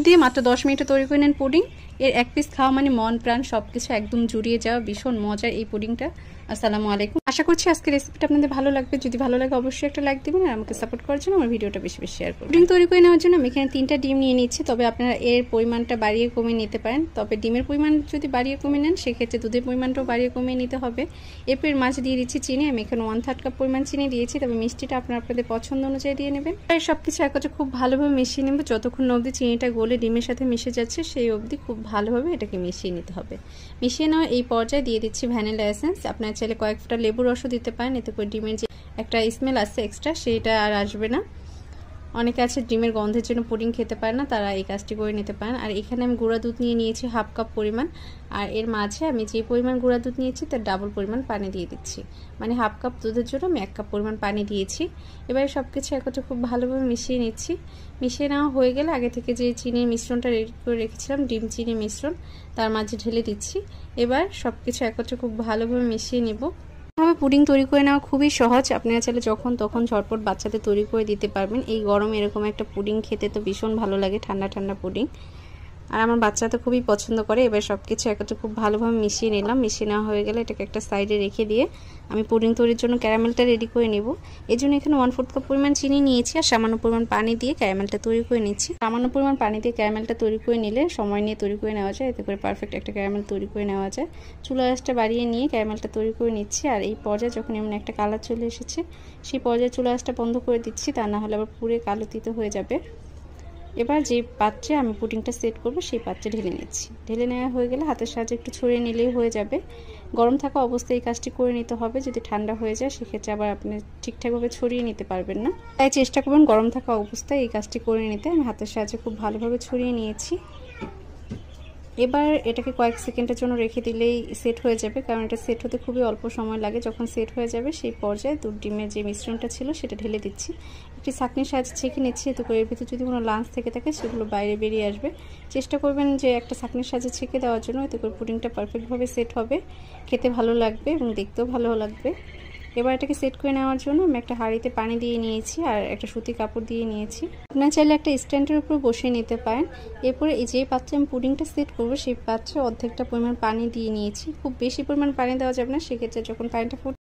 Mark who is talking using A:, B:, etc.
A: দিয়ে মাত্র 10 মিনিটে তৈরি করে নেন পুডিং। এর এক পিস খাওয়া মানে মন প্রাণ সবকিছু একদম জুড়িয়ে যাওয়া, ভীষণ মজার এই পুডিংটা। আসসালামু আলাইকুম, আশা করছি আজকের রেসিপিটা আপনাদের ভালো লাগবে। যদি ভালো লাগে অবশ্যই একটা লাইক দিবেন আর আমাকে সাপোর্ট করার জন্য আমার ভিডিওটা বেশি বেশি শেয়ার করুন। পুডিং তৈরি করে নেওয়ার জন্য আমি এখানে 3টা ডিম নিয়ে নিচ্ছি, তবে আপনারা এর পরিমাণটা বাড়িয়ে কমিয়ে নিতে পারেন। তবে ডিমের পরিমাণ যদি বাড়িয়ে কমিয়ে নেন সেক্ষেত্রে দুধের পরিমাণটাও বাড়িয়ে কমিয়ে নিতে হবে। এরপর মাঝে দিয়ে দিচ্ছি চিনি, আমি এখানে 1/3 কাপ পরিমাণ চিনি দিয়েছি, তবে মিষ্টিটা আপনাদের পছন্দ অনুযায়ী দিয়ে নেবেন। আর সবকিছু একত্রে খুব ভালোভাবে মিশিয়ে নেব, যতক্ষণ অবধি চিনিটা গলে ডিমের সাথে মিশে যাচ্ছে সেই অবধি খুব ভালোভাবে এটাকে মিশিয়ে নিতে হবে। মিশিয়ে নেওয়া এই পর্যায়ে দিয়ে দিচ্ছি ভ্যানিলা এসেন্স। আপনারা চাইলে কয়েক ফোঁটা লেবুর রসও দিতে পারেন, এতে করে ডিমের যে একটা স্মেল আছে এক্সট্রা সেটা আর আসবে না। অনেকে আছে ডিমের গন্ধের জন্য পুডিং খেতে পারে না, তারা এই কাজটি করে নিতে পারেন। আর এখানে আমি গুঁড়া দুধ নিয়ে নিয়েছি 1/2 কাপ পরিমাণ, আর এর মাঝে আমি যে পরিমাণ গুঁড়া দুধ নিয়েছি তার ডাবল পরিমাণ পানি দিয়ে দিচ্ছি। মানে 1/2 কাপ দুধের জন্য আমি 1 কাপ পরিমাণ পানি দিয়েছি। এবারে সব কিছু একত্রে খুব ভালোভাবে মিশিয়ে নিচ্ছি। মিশিয়ে নেওয়া হয়ে গেলে আগে থেকে যে চিনির মিশ্রণটা রেডি করে রেখেছিলাম, ডিম চিনি মিশ্রণ, তার মাঝে ঢেলে দিচ্ছি। এবার সব কিছু একত্রে খুব ভালোভাবে মিশিয়ে নেব। পুডিং তৈরি করে নেওয়া খুবই সহজ, আপনারা চাইলে যখন তখন ঝটপট বাচ্চাদের তৈরি করে দিতে পারবেন। এই গরমে এরকম একটা পুডিং খেতে তো ভীষণ ভালো লাগে, ঠান্ডা ঠান্ডা পুডিং, আর আমার বাচ্চা তো খুবই পছন্দ করে। এবার সব কিছু একত্রে খুব ভালোভাবে মিশিয়ে নিলাম। মিশিয়ে নেওয়া হয়ে গেলে এটাকে একটা সাইডে রেখে দিয়ে আমি পুডিং তৈরির জন্য ক্যারামেলটা রেডি করে নেব। এই জন্য এখানে 1/4 কাপ পরিমাণ চিনি নিয়েছি আর সামান্য পরিমাণ পানি দিয়ে ক্যারামেলটা তৈরি করে নিচ্ছি। সামান্য পরিমাণ পানি দিয়ে ক্যারামেলটা তৈরি করে নিলে সময় নিয়ে তৈরি করে নেওয়া যায়, এতে করে পারফেক্ট একটা ক্যারামেল তৈরি করে নেওয়া যায়। চুলা আঁচটা বাড়িয়ে নিয়ে ক্যারামেলটা তৈরি করে নিচ্ছি। আর এই পর্যায়ে যখন এমন একটা কালার চলে এসেছে সেই পর্যায়ে চুলা আঁচটা বন্ধ করে দিচ্ছি, তা না হলে আবার পুরো কালো তিতো হয়ে যাবে। এবার যে পাত্রে আমি পুডিংটা সেট করব সেই পাত্রে ঢেলে নিচ্ছি। ঢেলে নেওয়া হয়ে গেলে হাতের সাহায্যে একটু ছড়িয়ে নিলেই হয়ে যাবে। গরম থাকা অবস্থায় এই কাজটি করে নিতে হবে, যদি ঠান্ডা হয়ে যায় সেক্ষেত্রে আবার আপনি ঠিকঠাকভাবে ছড়িয়ে নিতে পারবেন না। তাই চেষ্টা করবেন গরম থাকা অবস্থায় এই কাজটি করে নিতে। আমি হাতের সাহায্যে খুব ভালোভাবে ছড়িয়ে নিয়েছি। এবার এটাকে কয়েক সেকেন্ডের জন্য রেখে দিলেই সেট হয়ে যাবে, কারণ এটা সেট হতে খুবই অল্প সময় লাগে। যখন সেট হয়ে যাবে সেই পর্যায়ে দুধ ডিমের যে মিশ্রণটা ছিল সেটা ঢেলে দিচ্ছি। একটি ছাঁকনির সাহায্যে ছেঁকে নিচ্ছি, এতে করে এর ভিতরে যদি কোনো লাঞ্চ থেকে থাকে সেগুলো বাইরে বেরিয়ে আসবে। চেষ্টা করবেন যে একটা ছাঁকনির সাহায্যে ছেঁকে দেওয়ার জন্য, এতে করে পুডিংটা পারফেক্টভাবে সেট হবে, খেতে ভালো লাগবে এবং দেখতেও ভালো লাগবে। এবার এটাকে সেট করে নেওয়ার জন্য আমি একটা হাঁড়িতে পানি দিয়ে নিয়েছি আর একটা সুতি কাপড় দিয়ে নিয়েছি। আপনারা চাইলে একটা স্ট্যান্ডের উপর বসিয়ে নিতে পারেন। এরপরে এই যে পাত্রে আমি পুডিংটা সেট করব সেই পাত্রে অর্ধেকটা পরিমাণ পানি দিয়ে নিয়েছি। খুব বেশি পরিমাণ পানি দেওয়া যাবে না, সেক্ষেত্রে যখন পানিটা